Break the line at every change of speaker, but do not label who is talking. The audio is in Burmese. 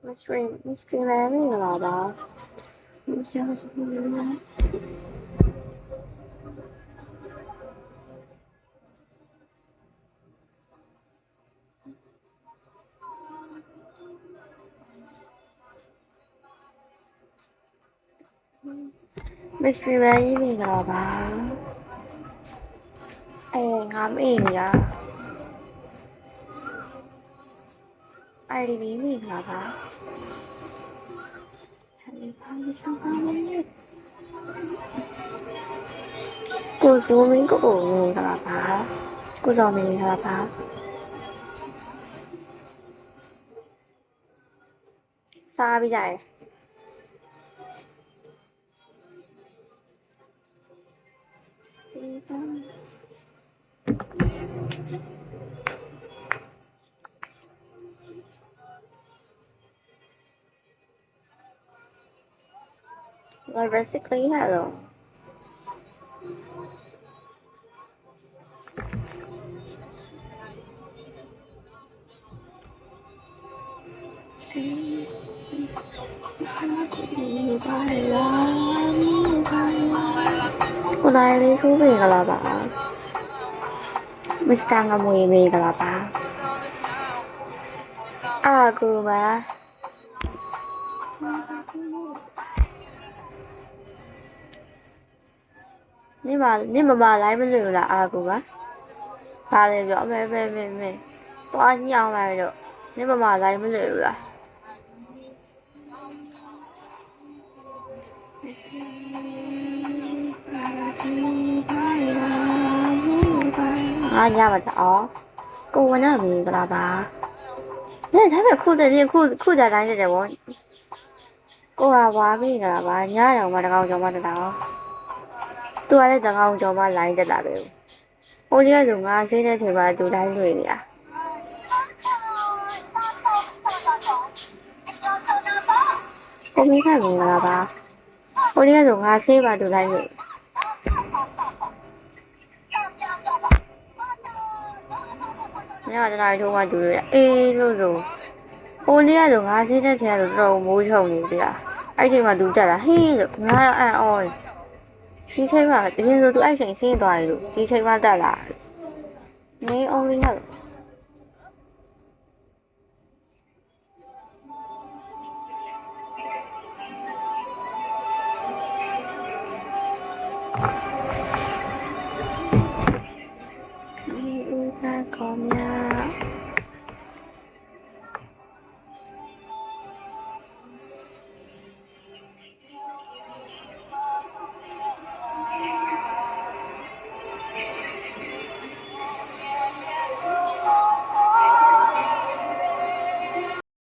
mystery man မင်္ဂလာပါmystery man ကြီးမင်္ဂလာပါငါမေ့နေရIDB မင်္ဂလာပါကိုစိုးမင်းကိုမင်္ဂလာပါကိုစောမင်္ဂလာပါစားပြီးကြရယ်basically helloကိုနိုင်လေးဆိုးမင်္ဂလာပါမစ္စတာငမွေမင်္ဂလာပါအာကူပါ你妈妈来不了啦阿姑吧ဘာလဲပြောမဲသွားညောင်းလိုက်တော့你妈妈来不了啦ငါညမှာတော့ကိုဝနာမင်္ဂလာပါဒါပေမဲ့ခုကြတိုင်းကြတယ်ဗောကိုကဝါမင်္ဂလာပါညတော်မှာတကောင်ကျော်မှတကောင်သူကလည်းတကောင်ကျော်မှလိုင်းတက်တာပဲဟိုကြီးကဆိုငါဆင်းတဲ့ချိန်မှာသူတိုင်းတွေ့နေရကိုမင်းကမင်္ဂလာပါဟိုကြီးကဆိုငါဆေးပါသူတိုင်းတွေ့ညတနားထိုးမှတူရအေးလို့ဆိုဟိုလေးကဆိုငါဆင်းတဲ့ချိန်ကဆိုတော်တော်မိုးချုံနေပြီလားအဲ့ချိန်မှာသူတက်လာဟေးလို့ငါတော့အံ့ဩတယ်ဒီချိန်မှာတကယ်ဆိုသူအဲ့ချိန်ဆင်းသွားပြီလို့ဒီချိန်မှတက်လာနေ only ဟဲ့ကောင်းများ